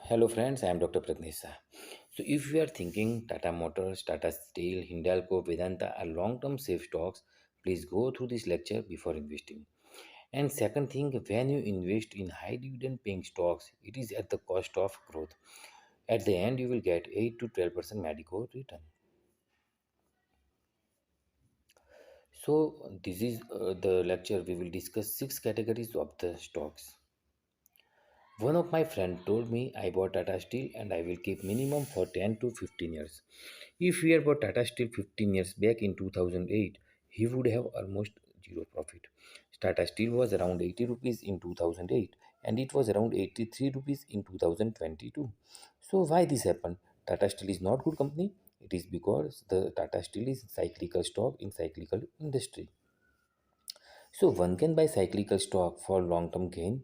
Hello friends, I am Dr. Pratnisa. So if you are thinking Tata Motors, Tata Steel, Hindalco, Vedanta are long-term safe stocks, please go through this lecture before investing. And second thing, when you invest in high dividend paying stocks, it is at the cost of growth. At the end, you will get 8 to 12% Medico return. So this is the lecture. We will discuss six categories of the stocks. One of my friend told me I bought Tata Steel and I will keep minimum for 10 to 15 years. If we had bought Tata Steel 15 years back in 2008, he would have almost zero profit. Tata Steel was around 80 rupees in 2008 and it was around 83 rupees in 2022. So why this happened? Tata Steel is not good company. It is because the Tata Steel is cyclical stock in cyclical industry. So one can buy cyclical stock for long-term gain,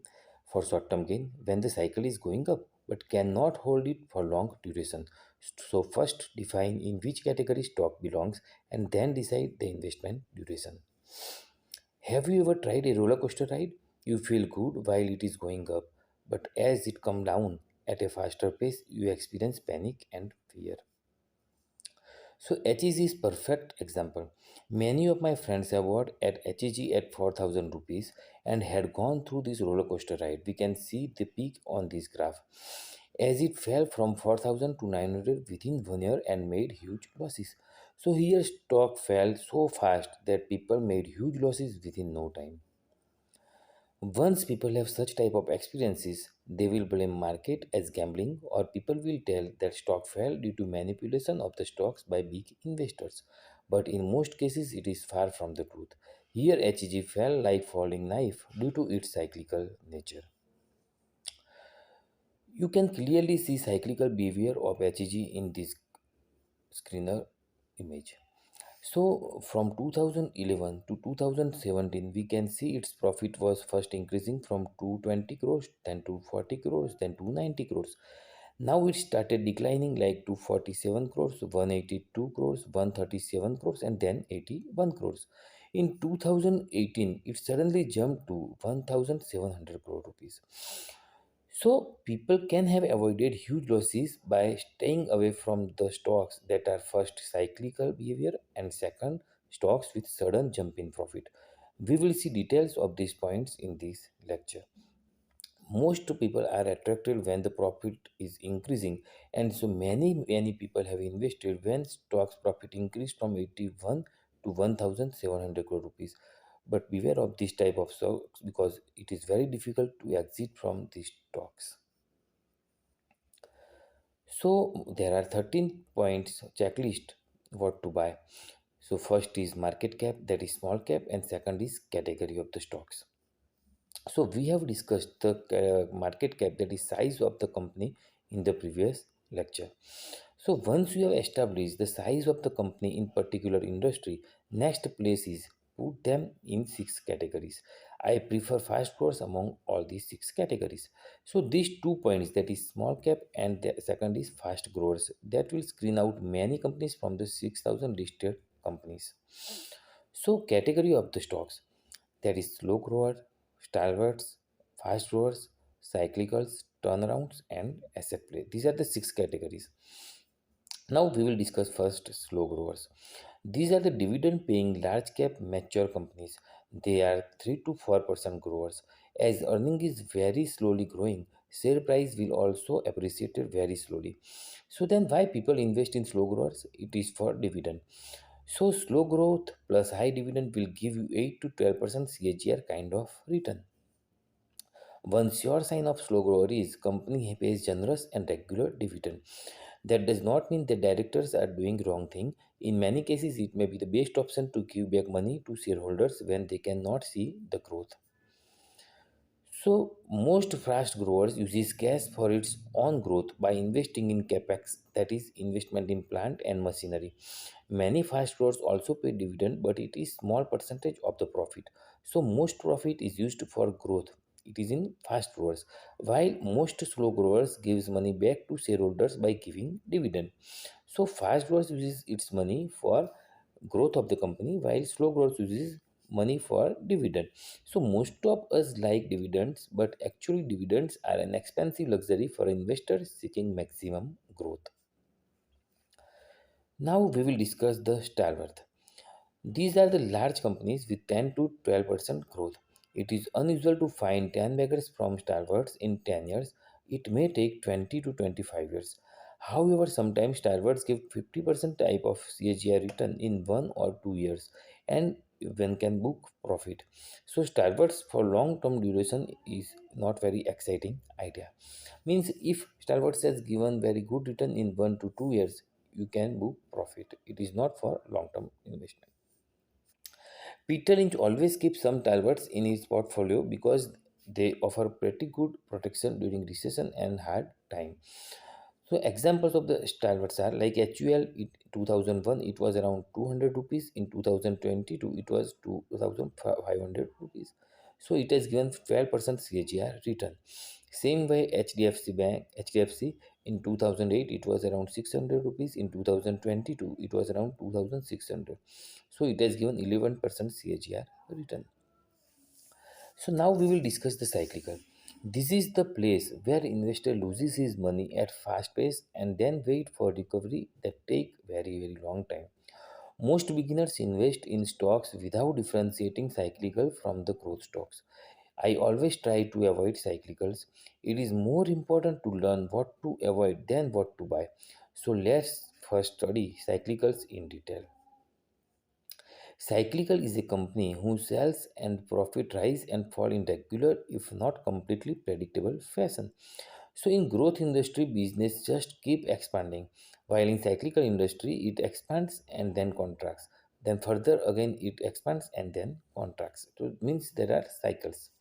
for short-term gain when the cycle is going up, but cannot hold it for long duration. So first define in which category stock belongs and then decide the investment duration. Have you ever tried a roller coaster ride? You feel good while it is going up, but as it comes down at a faster pace, you experience panic and fear. So HEG is perfect example. Many of my friends have bought at HEG at 4,000 rupees and had gone through this roller coaster ride. We can see the peak on this graph as it fell from 4,000 to 900 within 1 year and made huge losses. So here stock fell so fast that people made huge losses within no time. Once people have such type of experiences, they will blame market as gambling or people will tell that stock fell due to manipulation of the stocks by big investors. But in most cases it is far from the truth. Here HEG fell like falling knife due to its cyclical nature. You can clearly see cyclical behavior of HEG in this screener image. So from 2011 to 2017, we can see its profit was first increasing from 220 crores, then 240 crores, then 290 crores. Now it started declining like 247 crores, 182 crores, 137 crores, and then 81 crores. In 2018, it suddenly jumped to 1700 crore rupees. So people can have avoided huge losses by staying away from the stocks that are first cyclical behavior and second stocks with sudden jump in profit. We will see details of these points in this lecture. Most people are attracted when the profit is increasing, and so many people have invested when stocks profit increased from 81 to 1700 crore rupees. But beware of this type of stocks because it is very difficult to exit from these stocks. So there are 13 points checklist what to buy. So first is market cap, that is small cap, and second is category of the stocks. So we have discussed the market cap, that is size of the company, in the previous lecture. So once you have established the size of the company in particular industry, next place is put them in six categories. I prefer fast growers among all these six categories. So these 2 points, that is small cap and the second is fast growers, that will screen out many companies from the 6,000 listed companies. So category of the stocks, that is slow grower, stalwarts, fast growers, cyclicals, turnarounds, and asset play. These are the six categories. Now we will discuss first slow growers. These are the dividend paying large cap mature companies. They are 3 to 4% growers. As earning is very slowly growing, share price will also appreciate very slowly. So then why people invest in slow growers? It is for dividend. So slow growth plus high dividend will give you 8 to 12% CAGR kind of return. One sure sign of slow grower is company pays generous and regular dividend. That does not mean the directors are doing wrong thing. In many cases, it may be the best option to give back money to shareholders when they cannot see the growth. So most fast growers uses cash for its own growth by investing in capex, that is investment in plant and machinery. Many fast growers also pay dividend, but it is small percentage of the profit. So most profit is used for growth. It is in fast growers, while most slow growers gives money back to shareholders by giving dividend. So fast growers uses its money for growth of the company, while slow growers uses money for dividend. So most of us like dividends, but actually dividends are an expensive luxury for investors seeking maximum growth. Now we will discuss the stalwart. These are the large companies with 10 to 12% growth. It is unusual to find 10 beggars from stalwarts in 10 years. It may take 20 to 25 years. However, sometimes stalwarts give 50% type of CAGR return in 1 or 2 years and one can book profit. So stalwarts for long term duration is not very exciting idea. Means if stalwarts has given very good return in 1 to 2 years, you can book profit. It is not for long term investment. Peter Lynch always keeps some Talbots in his portfolio because they offer pretty good protection during recession and hard time. So examples of the stalwarts are like HUL in 2001 it was around 200 rupees, in 2022 it was 2500 rupees. So it has given 12% CAGR return. Same way HDFC in 2008 it was around 600 rupees, in 2022 it was around 2600. So it has given 11% CAGR return. So now we will discuss the cyclical. This is the place where investor loses his money at fast pace and then wait for recovery that take very long time. Most beginners invest in stocks without differentiating cyclical from the growth stocks. I always try to avoid cyclicals. It is more important to learn what to avoid than what to buy. So let's first study cyclicals in detail. Cyclical is a company whose sales and profit rise and fall in regular, if not completely predictable fashion. So in growth industry, business just keep expanding, while in cyclical industry, it expands and then contracts. Then further again, it expands and then contracts. So it means there are cycles.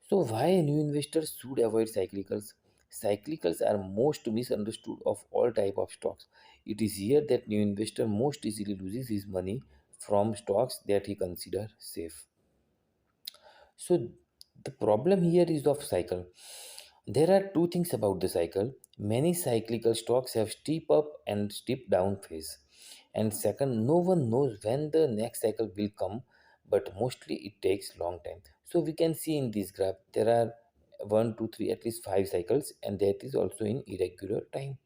So why a new investor should avoid cyclicals? Cyclicals are most misunderstood of all type of stocks. It is here that new investor most easily loses his money from stocks that he consider safe. So the problem here is of cycle. There are two things about the cycle. Many cyclical stocks have steep up and steep down phase. And second, no one knows when the next cycle will come, but mostly it takes long time. So we can see in this graph there are one, two, three, at least five cycles, and that is also in irregular time.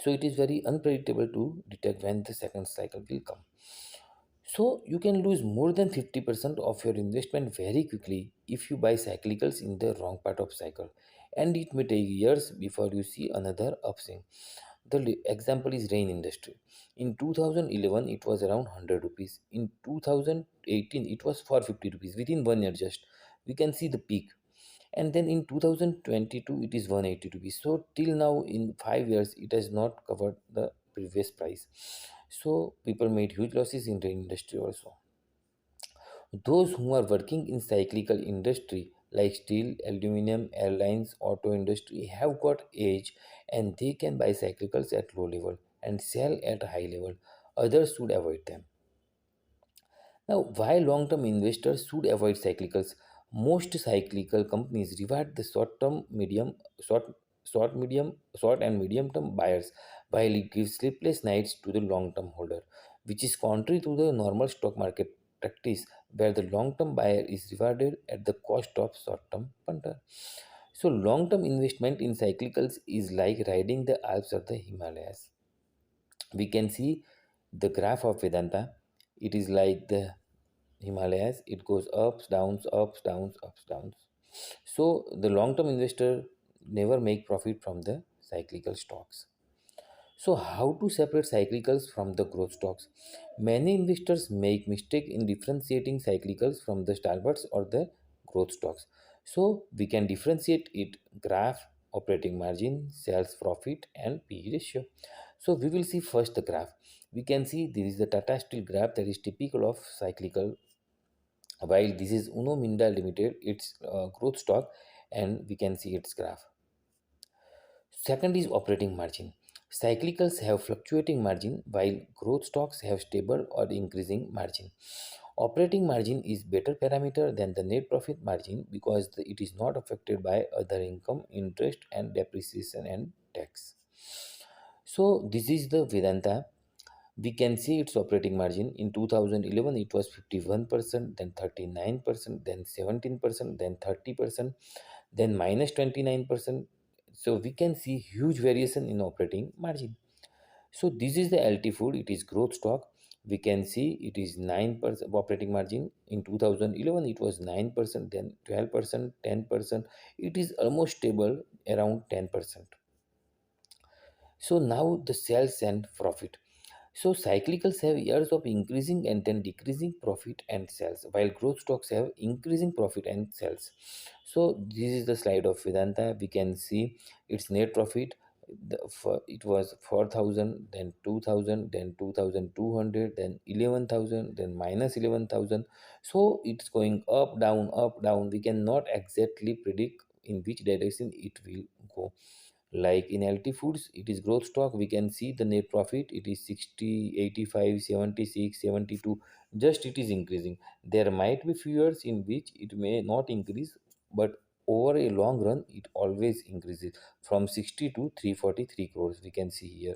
So it is very unpredictable to detect when the second cycle will come. So you can lose more than 50% of your investment very quickly if you buy cyclicals in the wrong part of cycle, and it may take years before you see another upswing. The example is rain industry. In 2011 it was around 100 rupees. In 2018 it was 450 rupees. Within 1 year just we can see the peak, and then in 2022 it is 180 rupees. So till now in 5 years it has not covered the previous price. So people made huge losses in the industry also. Those who are working in cyclical industry like steel, aluminum, airlines, auto industry have got age, and they can buy cyclicals at low level and sell at high level. Others should avoid them. Now, why long-term investors should avoid cyclicals? Most cyclical companies reward the short and medium-term buyers, while it gives sleepless nights to the long-term holder, which is contrary to the normal stock market practice, where the long-term buyer is rewarded at the cost of short-term punter. So, long-term investment in cyclicals is like riding the Alps or the Himalayas. We can see the graph of Vedanta. It is like the Himalayas, it goes ups, downs, ups, downs, ups, downs. So the long-term investor never make profit from the cyclical stocks. So how to separate cyclicals from the growth stocks? Many investors make mistake in differentiating cyclicals from the stalwarts or the growth stocks. So we can differentiate it graph, operating margin, sales profit and P/E ratio. So we will see first the graph. We can see this is the Tata Steel graph that is typical of cyclical, while this is Uno Minda Limited, its growth stock, and we can see its graph. Second is operating margin. Cyclicals have fluctuating margin while growth stocks have stable or increasing margin. Operating margin is better parameter than the net profit margin because it is not affected by other income, interest and depreciation and tax. So this is the Vedanta. We can see its operating margin in 2011 it was 51%, then 39%, then 17%, then 30%, then minus 29%. So we can see huge variation in operating margin. So this is the LT food, it is growth stock. We can see it is 9% operating margin. In 2011 it was 9%, then 12%, 10%. It is almost stable around 10%. So now the sales and profit. So cyclicals have years of increasing and then decreasing profit and sales, while growth stocks have increasing profit and sales. So this is the slide of Vedanta. We can see its net profit. It was 4,000, then 2,000, then 2,200, then 11,000, then minus 11,000. So it's going up, down, up, down. We cannot exactly predict in which direction it will go. Like in LT Foods, it is growth stock. We can see the net profit, it is 60, 85, 76, 72. Just it is increasing. There might be few years in which it may not increase, but over a long run it always increases from 60 to 343 crores, we can see here.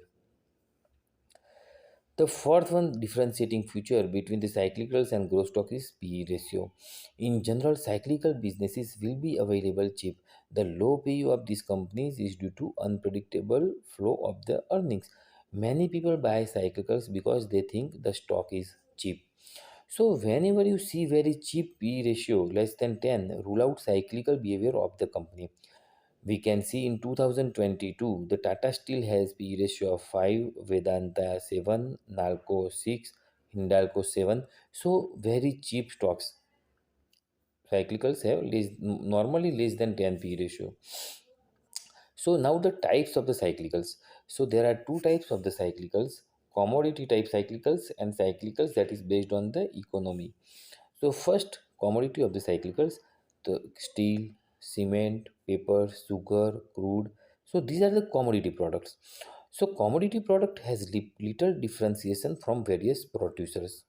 The fourth one differentiating feature between the cyclicals and growth stock is PE ratio. In general, cyclical businesses will be available cheap. The low PE of these companies is due to unpredictable flow of the earnings. Many people buy cyclicals because they think the stock is cheap. So whenever you see very cheap PE ratio less than 10, rule out cyclical behavior of the company. We can see in 2022, the Tata Steel has P/E ratio of 5, Vedanta 7, Nalco 6, Hindalco 7. So very cheap stocks. Cyclicals have normally less than 10 P/E ratio. So now the types of the cyclicals. So there are two types of the cyclicals: commodity type cyclicals and cyclicals that is based on the economy. So first commodity of the cyclicals, the steel, cement, paper, sugar, crude. So these are the commodity products. So commodity product has little differentiation from various producers.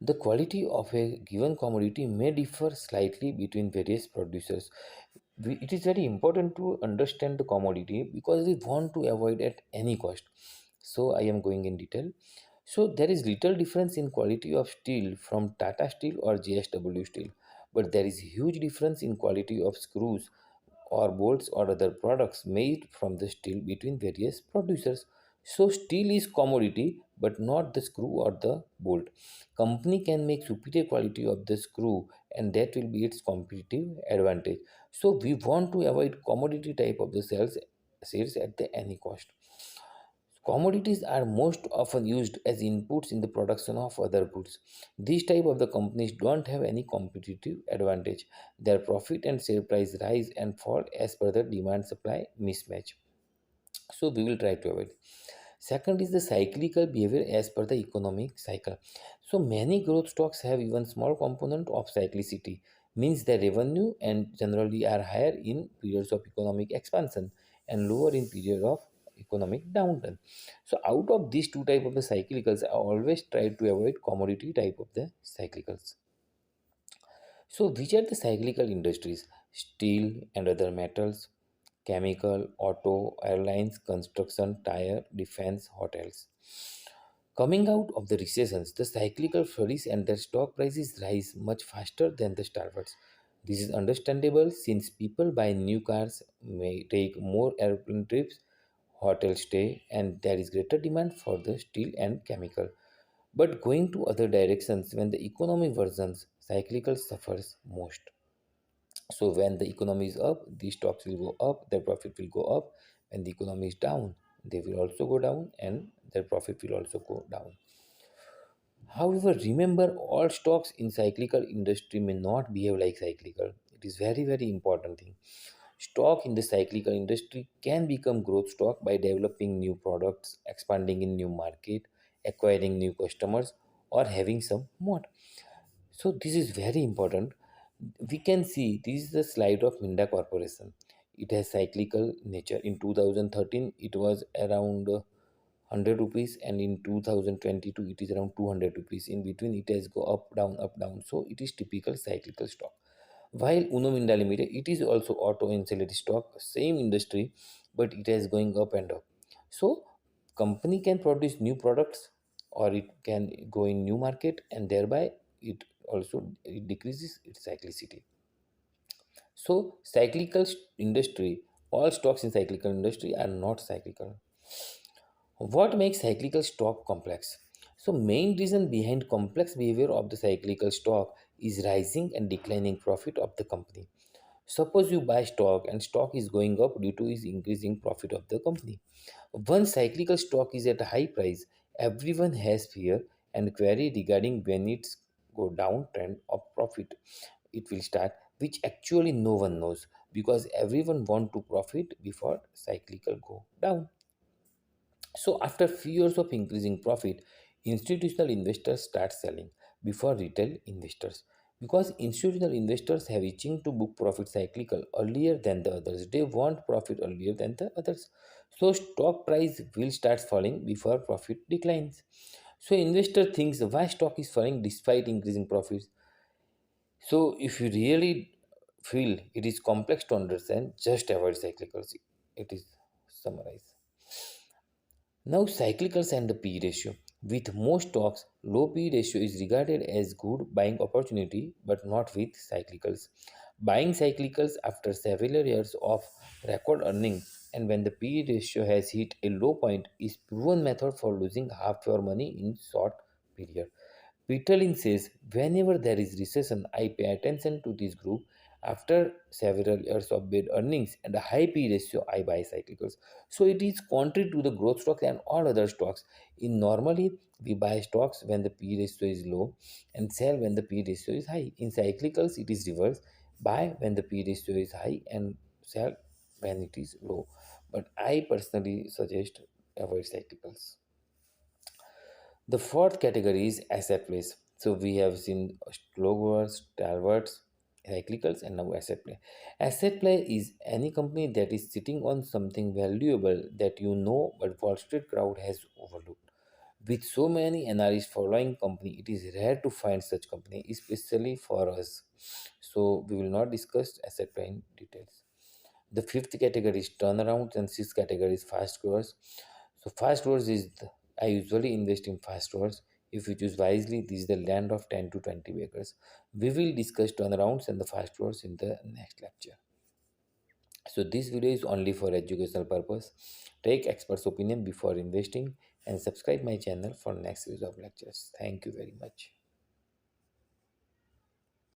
The quality of a given commodity may differ slightly between various producers. It is very important to understand the commodity because we want to avoid at any cost. So I am going in detail. So there is little difference in quality of steel from Tata Steel or JSW Steel, but there is huge difference in quality of screws or bolts or other products made from the steel between various producers. So steel is commodity but not the screw or the bolt. Company can make superior quality of the screw and that will be its competitive advantage. So we want to avoid commodity type of the sales at the any cost. Commodities are most often used as inputs in the production of other goods. These type of the companies don't have any competitive advantage. Their profit and sale price rise and fall as per the demand supply mismatch. So we will try to avoid. Second is the cyclical behavior as per the economic cycle. So many growth stocks have even small component of cyclicity, means the revenue and generally are higher in periods of economic expansion and lower in period of economic downturn. So out of these two type of the cyclicals, I always try to avoid commodity type of the cyclicals. So, which are the cyclical industries? Steel and other metals, chemical, auto, airlines, construction, tire, defense, hotels. Coming out of the recessions, the cyclical flourish and their stock prices rise much faster than the startups. This is understandable since people buy new cars, may take more airplane trips, hotel stay, and there is greater demand for the steel and chemical. But going to other directions, when the economy worsens, cyclical suffers most. So when the economy is up, these stocks will go up, their profit will go up. When the economy is down, they will also go down and their profit will also go down. However, remember all stocks in cyclical industry may not behave like cyclical. It is very, very important thing. Stock in the cyclical industry can become growth stock by developing new products, expanding in new market, acquiring new customers, or having some more. So this is very important. We can see this is the slide of Minda Corporation. It has cyclical nature. In 2013, it was around 100 rupees, and in 2022, it is around 200 rupees. In between, it has go up, down, up, down. So it is typical cyclical stock. While Uno Minda Limited, it is also auto ancillary stock, same industry, but it is going up and up. So company can produce new products, or it can go in new market, and thereby it decreases its cyclicity. So industry, all stocks in cyclical industry are not cyclical. What makes cyclical stock complex? So main reason behind complex behavior of the cyclical stock is rising and declining profit of the company. Suppose you buy stock and stock is going up due to is increasing profit of the company. Once cyclical stock is at a high price, everyone has fear and query regarding when it's go down trend of profit. It will start, which actually no one knows, because everyone want to profit before cyclical go down. So after few years of increasing profit, institutional investors start selling before retail investors, because institutional investors have itching to book profit cyclical earlier than the others. They want profit earlier than the others. So stock price will start falling before profit declines. So investor thinks why stock is falling despite increasing profits. So if you really feel it is complex to understand, just avoid cyclicals. It is summarized. Now, cyclicals and the P ratio. With most stocks, low P ratio is regarded as good buying opportunity, but not with cyclicals. Buying cyclicals after several years of record earnings and when the P ratio has hit a low point is proven method for losing half your money in short period. Peter Lynch says, whenever there is recession, I pay attention to this group. After several years of bad earnings and a high P ratio, I buy cyclicals. So it is contrary to the growth stocks and all other stocks. In normally, we buy stocks when the P ratio is low and sell when the P ratio is high. In cyclicals, it is reverse. Buy when the P ratio is high and sell when it is low. But I personally suggest avoid cyclicals. The fourth category is asset plays. So we have seen slowers, stalwarts, cyclicals, and now asset play. Asset play is any company that is sitting on something valuable that you know but Wall Street crowd has overlooked. With so many analysts following company, it is rare to find such company, especially for us. So we will not discuss asset play in details. The fifth category is turnarounds and sixth category is fast growers. So fast growers I usually invest in fast growers. If you choose wisely, this is the land of 10 to 20 acres. We will discuss turnarounds and the fast growers in the next lecture. So this video is only for educational purpose. Take experts' opinion before investing and subscribe my channel for next series of lectures. Thank you very much.